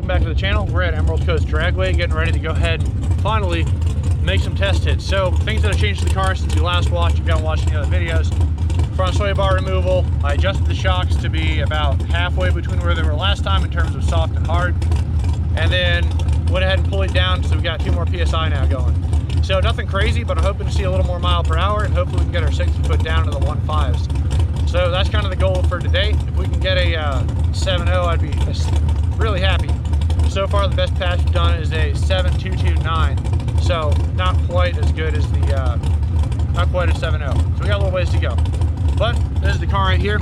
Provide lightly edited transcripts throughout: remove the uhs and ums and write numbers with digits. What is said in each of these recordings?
back to the channel. We're at Emerald Coast Dragway, getting ready to go ahead and finally make some test hits. So things that have changed to the car since you last watched, if you haven't watched any other videos. Front sway bar removal. I adjusted the shocks to be about halfway between where they were last time in terms of soft and hard. And then went ahead and pulled it down, so we got 2 more PSI now going. So nothing crazy, but I'm hoping to see a little more mile per hour, and hopefully we can get our 60 foot down to the 1.5s. So that's kind of the goal for today. If we can get a 7.0, I'd be really happy. So far, the best pass we've done is a 7.229. So not quite as good as the, not quite a 7.0. So we got a little ways to go. But this is the car right here.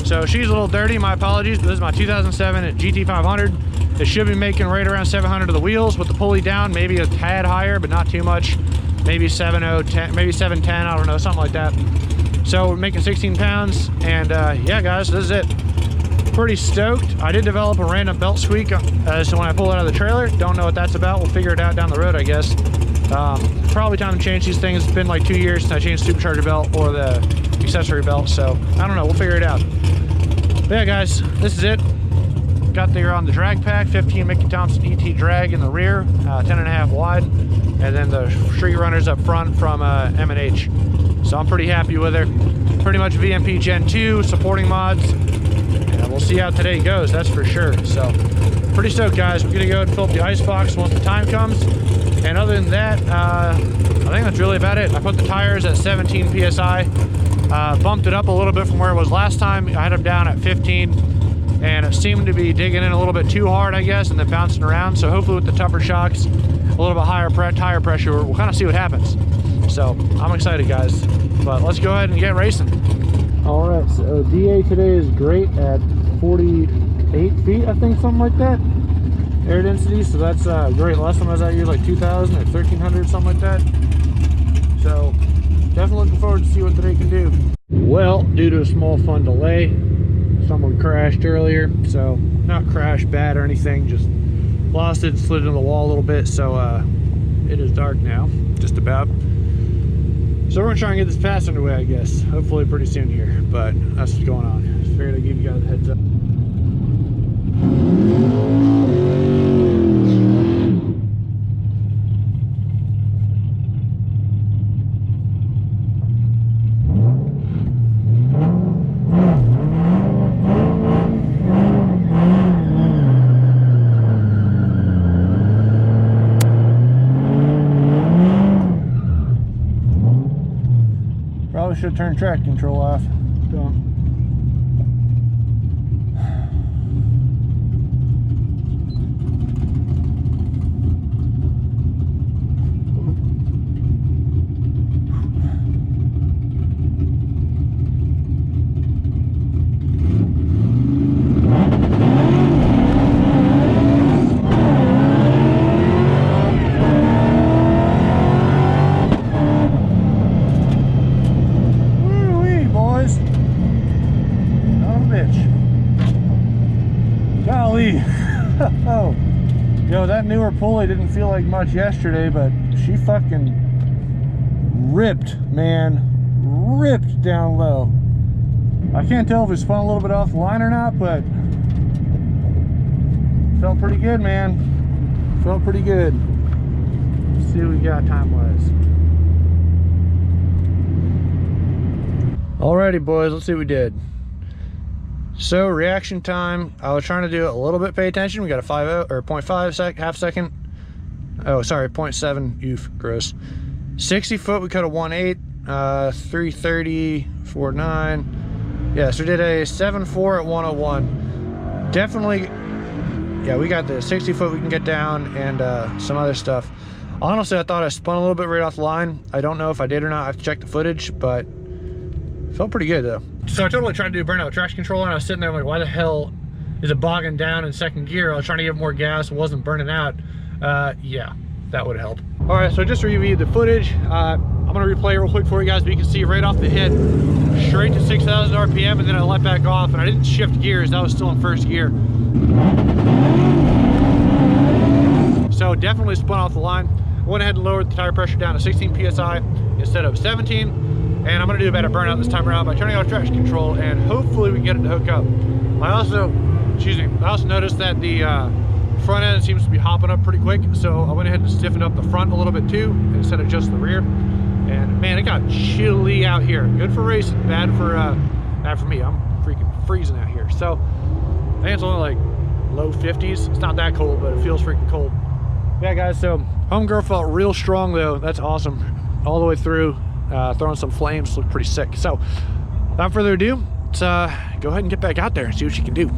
So she's a little dirty, my apologies, but this is my 2007 GT500. It should be making right around 700 to the wheels with the pulley down, maybe a tad higher, but not too much. Maybe 7.0, maybe 7.10, I don't know, something like that. So we're making 16 pounds, and yeah, guys, this is it. Pretty stoked. I did develop a random belt squeak, so when I pull it out of the trailer, don't know what that's about. We'll figure it out down the road, I guess. Probably time to change these things. It's been like 2 years since I changed the supercharger belt or the accessory belt, so I don't know, we'll figure it out. But yeah, guys, this is it. Got there on the drag pack, 15 Mickey Thompson ET drag in the rear, 10.5 wide, and then the street runners up front from M&H. So I'm pretty happy with her. Pretty much VMP Gen 2, supporting mods, and we'll see how today goes, that's for sure. So pretty stoked, guys. We're gonna go and fill up the ice box once the time comes. And other than that, I think that's really about it. I put the tires at 17 PSI, bumped it up a little bit from where it was last time. I had them down at 15. And it seemed to be digging in a little bit too hard, I guess, and then bouncing around. So hopefully with the tougher shocks, a little bit higher tire pressure, we'll kind of see what happens. So I'm excited, guys. But let's go ahead and get racing. All right, so DA today is great at 48 feet, I think, something like that. Air density, so that's great. Last time I was out here like 2,000 or 1,300, something like that. So definitely looking forward to see what today can do. Well, due to a small fun delay, someone crashed earlier, so not crashed bad or anything, just lost it, slid into the wall a little bit. So it is dark now, just about. So we're gonna try and get this pass underway, I guess, hopefully pretty soon here, but that's what's going on. Just figured I'd give you guys a heads up. Probably should turn track control off. Don't. Oh, yo, that newer Pulley didn't feel like much yesterday, but she fucking ripped, man. Ripped down low. I can't tell if it spun a little bit off the line or not, but felt pretty good, man. Felt pretty good. Let's see what we got time-wise. Alrighty, boys, let's see what we did. So reaction time, I was trying to do it a little bit, pay attention. We got a 5.0 or 0.5 half second. Oh, sorry, 0.7, oof, gross. 60 foot, we cut a 1.8, 330, 4.9. Yeah, so we did a 7.4 at 101. Definitely, yeah, we got the 60 foot we can get down and some other stuff. Honestly, I thought I spun a little bit right off the line. I don't know if I did or not. I have to check the footage, but felt pretty good though. So I totally tried to do burnout traction control, and I was sitting there like, why the hell is it bogging down in second gear? I was trying to give it more gas, it wasn't burning out. Yeah, that would help. All right, so just to review the footage, I'm gonna replay it real quick for you guys, but you can see right off the hit, straight to 6,000 RPM, and then I let back off, and I didn't shift gears, that was still in first gear. So definitely spun off the line. Went ahead and lowered the tire pressure down to 16 PSI instead of 17. And I'm gonna do a better burnout this time around by turning off traction control, and hopefully we can get it to hook up. I also excuse me, I also noticed that the front end seems to be hopping up pretty quick, so I went ahead and stiffened up the front a little bit too instead of just the rear. And man, it got chilly out here. Good for racing, bad for me. I'm freaking freezing out here. So I think it's only like low 50s. It's not that cold, but it feels freaking cold. Yeah guys, so homegirl felt real strong though. That's awesome. All the way through, throwing some flames, looked pretty sick. So without further ado, let's go ahead and get back out there and see what she can do.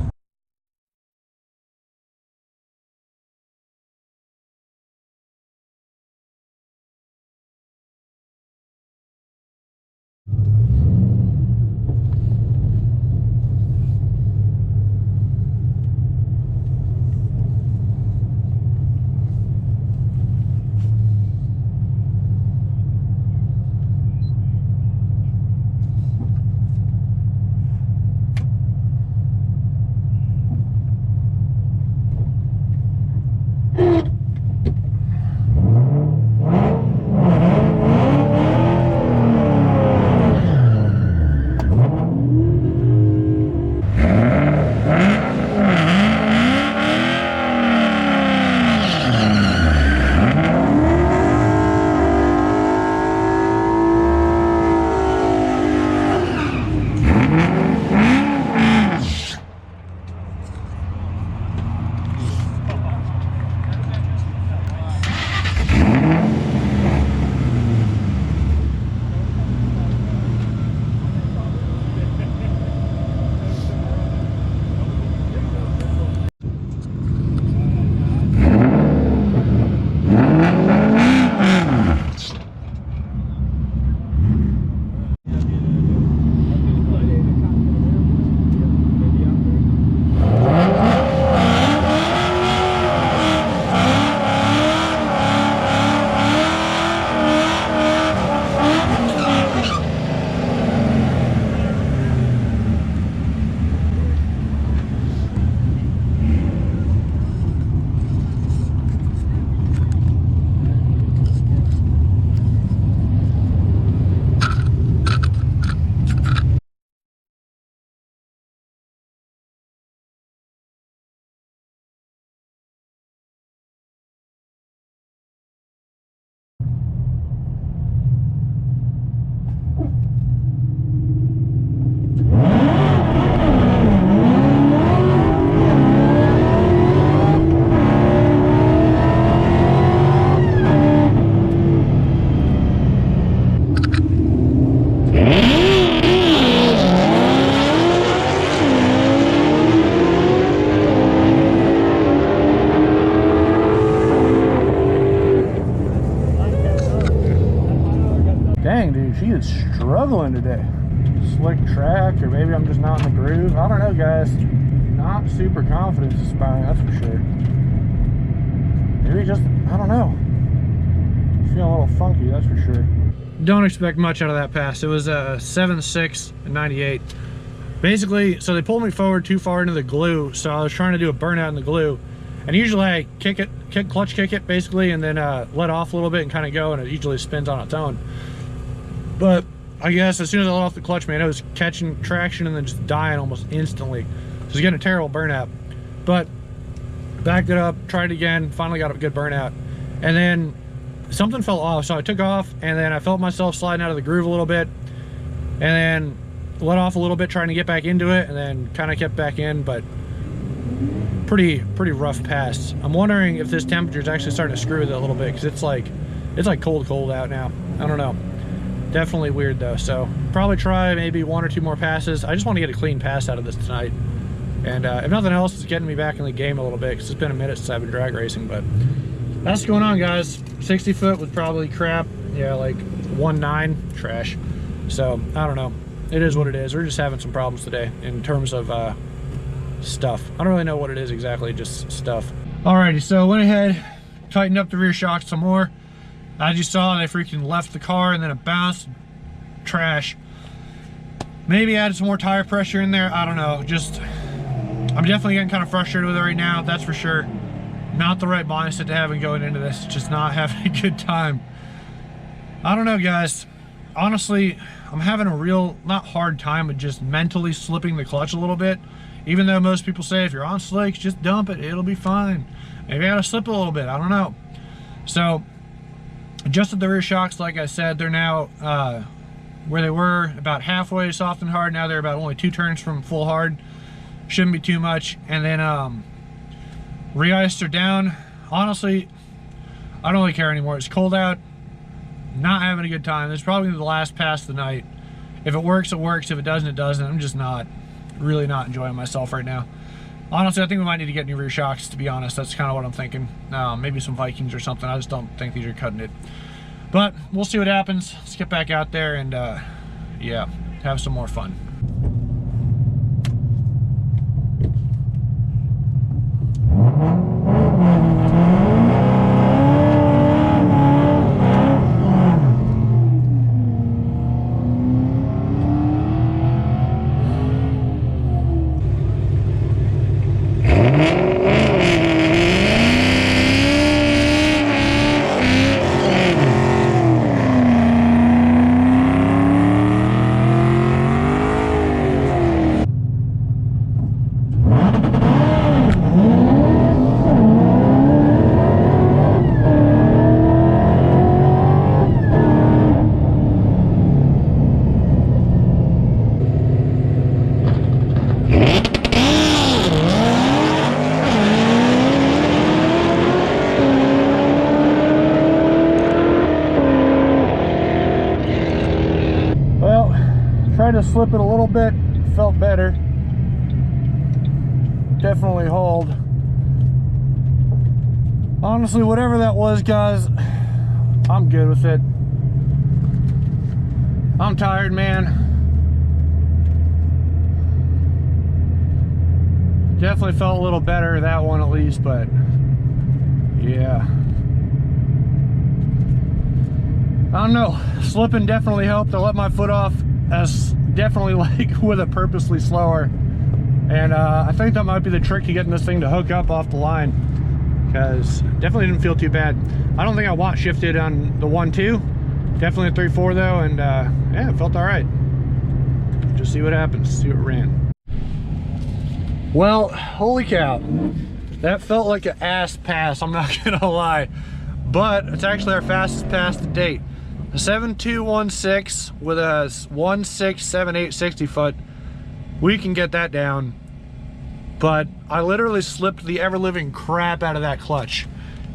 Dang, dude, she is struggling today. Slick track, or maybe I'm just not in the groove. I don't know, guys. Not super confident aspiring, that's for sure. Maybe just, I don't know. Feeling a little funky, that's for sure. Don't expect much out of that pass. It was a 7.6 and 98. Basically, so they pulled me forward too far into the glue, so I was trying to do a burnout in the glue. And usually I clutch kick it basically, and then let off a little bit and kind of go, and it usually spins on its own. But I guess as soon as I let off the clutch, man, it was catching traction and then just dying almost instantly. So it was getting a terrible burnout. But backed it up, tried it again, finally got a good burnout. And then something fell off, so I took off, and then I felt myself sliding out of the groove a little bit, and then let off a little bit trying to get back into it, and then kind of kept back in. But pretty rough pass. I'm wondering if this temperature is actually starting to screw with it a little bit, because it's like cold out now. I don't know. Definitely weird though. So probably try maybe 1 or 2 more passes. I just want to get a clean pass out of this tonight, and if nothing else, it's getting me back in the game a little bit, because it's been a minute since I've been drag racing. But that's what's going on, guys. 60 foot was probably crap. Yeah, like 1.9 trash. So I don't know. It is what it is. We're just having some problems today in terms of stuff. I don't really know what it is exactly, just stuff. Alrighty, so went ahead, tightened up the rear shock some more. As you saw, they freaking left the car and then it bounced. Trash. Maybe added some more tire pressure in there. I don't know. Just, I'm definitely getting kind of frustrated with it right now. That's for sure. Not the right mindset to have going into this. Just not having a good time. I don't know, guys. Honestly, I'm having a real, not hard time, but just mentally slipping the clutch a little bit. Even though most people say if you're on slicks, just dump it, it'll be fine. Maybe I gotta slip a little bit, I don't know. So, adjusted the rear shocks, like I said, they're now where they were, about halfway soft and hard. Now they're about only 2 turns from full hard. Shouldn't be too much. And then re-iced are down. Honestly, I don't really care anymore. It's cold out. Not having a good time. This is probably the last pass of the night. If it works, it works. If it doesn't, it doesn't. I'm just really not enjoying myself right now. Honestly, I think we might need to get new rear shocks, to be honest. That's kind of what I'm thinking. Maybe some Vikings or something. I just don't think these are cutting it. But we'll see what happens. Let's get back out there and, yeah, have some more fun. Tried to slip it a little bit, felt better. Definitely hauled. Honestly, whatever that was, guys, I'm good with it. I'm tired, man. Definitely felt a little better, that one at least, but yeah. I don't know, slipping definitely helped. I let my foot off as definitely like with it purposely slower, and I think that might be the trick to getting this thing to hook up off the line, because definitely didn't feel too bad. I don't think I watt shifted on the 1.2, definitely a 3.4 though, and yeah, it felt all right. Just see what happens, see what ran. Well, holy cow, that felt like an ass pass, I'm not gonna lie, but it's actually our fastest pass to date. A 7216 with a 1678 60 foot, we can get that down, but I literally slipped the ever-living crap out of that clutch,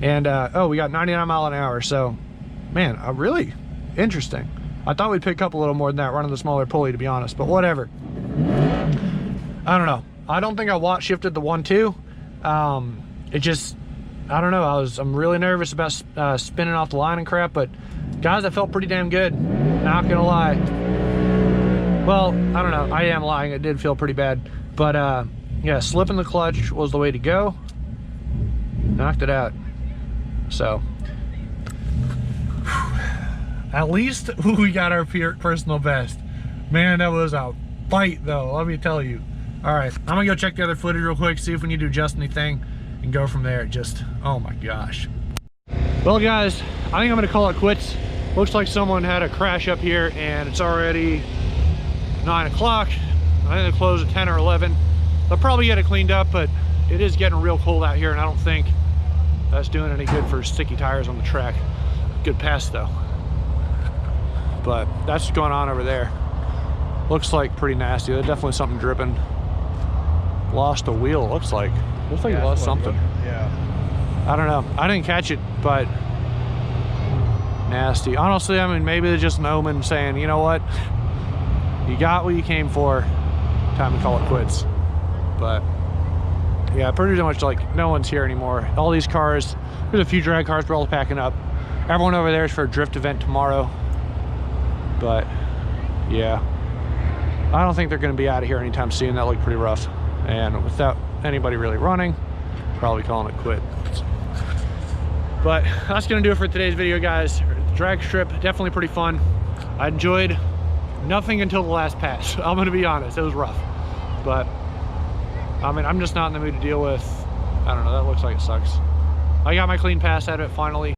and oh, we got 99 mile an hour. So man, really interesting. I thought we'd pick up a little more than that running the smaller pulley, to be honest, but whatever. I don't know, I don't think I watt shifted the 1.2. It just, I don't know, I'm really nervous about spinning off the line and crap, but guys, I felt pretty damn good, not gonna lie. Well, I don't know, I am lying, it did feel pretty bad, but yeah, slipping the clutch was the way to go. Knocked it out. So at least we got our personal best. Man, that was a fight though, let me tell you. All right, I'm gonna go check the other footage real quick, see if we need to adjust anything, and go from there. Just, oh my gosh. Well guys, I think I'm gonna call it quits. Looks like someone had a crash up here, and it's already 9 o'clock. I think they close at 10 or 11. They'll probably get it cleaned up, but it is getting real cold out here, and I don't think that's doing any good for sticky tires on the track. Good pass though. But that's what's going on over there. Looks like pretty nasty. There's definitely something dripping. Lost a wheel, looks like. Looks like he lost something. Yeah. I don't know. I didn't catch it, but nasty. Honestly, I mean, maybe it's just an omen saying, you know what? You got what you came for. Time to call it quits. But yeah, pretty much like no one's here anymore. All these cars, there's a few drag cars, we're all packing up. Everyone over there is for a drift event tomorrow. But yeah, I don't think they're going to be out of here anytime soon. That looked pretty rough. And without anybody really running, probably calling it quit. But that's going to do it for today's video, guys. The drag strip, definitely pretty fun. I enjoyed nothing until the last pass. I'm going to be honest, it was rough. But I mean, I'm just not in the mood to deal with, I don't know, that looks like it sucks. I got my clean pass out of it finally.